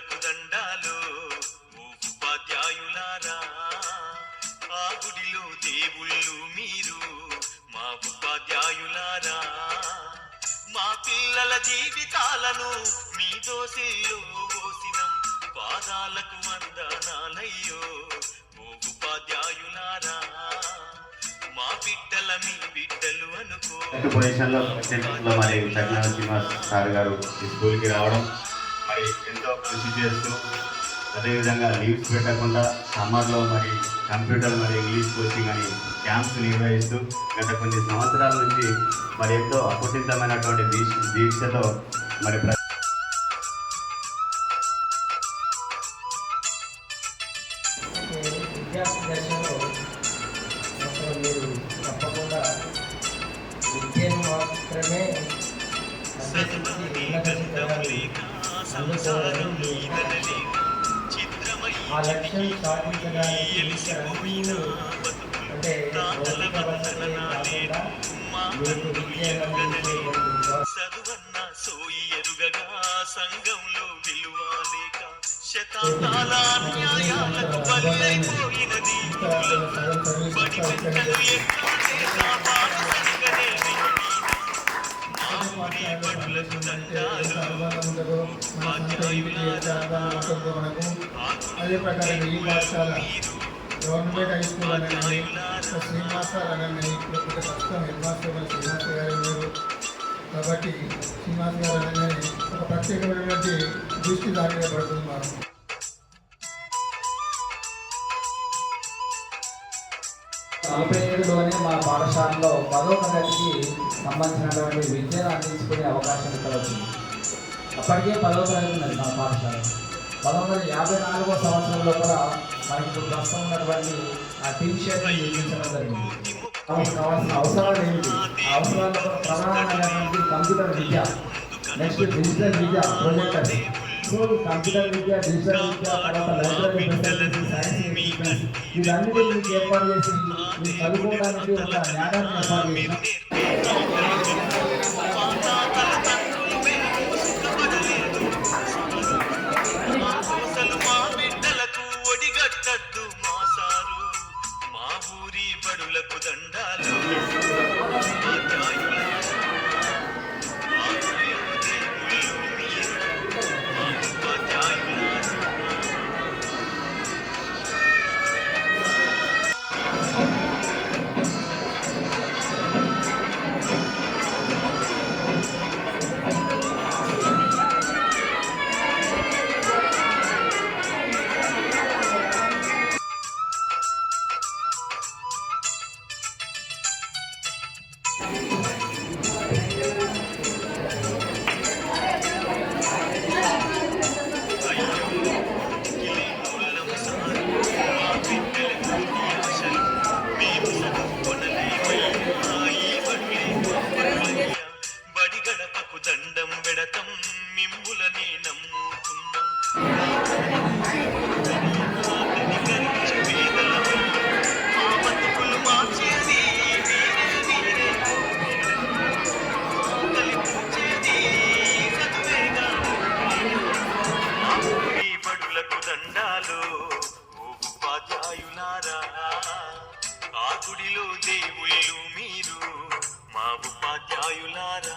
బడులకు దండాలు ఓ ఉపాధ్యాయులారా, ఆ గుడిలో దేవుళ్ళు మీరు మా ఉపాధ్యాయులారా. మా పిల్లల జీవితాలను మీ దోసిల్లో పోసినం, పాదాలకు వందనాలయ్యో ఓ ఉపాధ్యాయులారా. మా బిడ్డల మీ బిడ్డలు అనుకో. పొజిషన్లో మరి టెక్నాలజీ శ్రీనివాస్ సార్ గారు ఈ స్కూల్కి రావడం మరి ఎంతో కృషి చేస్తూ, అదేవిధంగా లీవ్స్ పెట్టకుండా సమ్మర్లో మరి కంప్యూటర్ మరి ఇంగ్లీష్ కోచింగ్ అని క్యాంప్స్ నిర్వహిస్తూ గత కొన్ని సంవత్సరాల నుంచి మరి ఎంతో అకుటితమైనటువంటి దీక్షతో మరి విద్యార్థి దశలో అసలు మీరు తప్పకుండా విద్యను మాత్రమే ఆ లక్ష్యం సాధించడానికి అంటే చదువన్న సోయి ఎరుగగా సంఘంలో విలువాలేక శతాబ్దాల న్యాయాలకు బలి అయిపోయినది. బడి చెక్కలు ఎక్కాలేక బాలసంగనే బడులకు దండాలు అదే ప్రకారం ఈ పాఠశాల గవర్నమెంట్ హై స్కూల్ అనేది శ్రీనివాస అనని ఇప్పుడు ప్రస్తుతం హెడ్ మాస్టర్ శ్రీనివాస గారు ఉన్నారు కాబట్టి శ్రీనివాస గారు అనేది ఒక ప్రత్యేకమైనటువంటి దృష్టి దాని మీద పడుతున్నారు. 47లోనే మా పాఠశాలలో 10వ తరగతికి సంబంధించినటువంటి విద్యను అందించుకునే అవకాశం ఇక్కడ వచ్చింది. అప్పటికే 10వ తరగతి ఉన్నది మా పాఠశాల. 1954వ సంవత్సరంలో కూడా మనకి ఇప్పుడు ప్రస్తుతం ఉన్నటువంటి ఆ టీషర్ట్ని నిర్మించడం జరిగింది. కావాల్సిన అవసరాలు ఏమిటి? ఆ అవసరాల్లో ప్రధానమైనటువంటి కంప్యూటర్ విద్య, నెక్స్ట్ డిజిటల్ విద్య, ప్రొజెక్టర్, కంప్యూటర్ విద్య, డిజిటల్ విద్య, తర్వాత లైబ్రరీ ఫెసిలిటీ, సైన్స్ ఎక్విప్మెంట్స్ ఇవన్నీ మీకు ఏర్పాటు చేసి మీరు చదువుకోవడానికి ఒక జ్ఞానాన్ని ఏర్పాటు చేసి మా బిడ్డలకు ఒడిగట్టద్దు మా సారు, మా ఊరి బడులకు దండాలు. దండం పెడతం మిమ్ములనే నమ్ముకున్నాం. మా బతుకులు మార్చేది మీరే, కలిపేది చదువేగా. మా ఊరి బడులకు దండాలు ఓ ఉపాధ్యాయులారా, ఆ గుడిలో దేవుళ్ళు మీరు మా ఉపాధ్యాయులారా.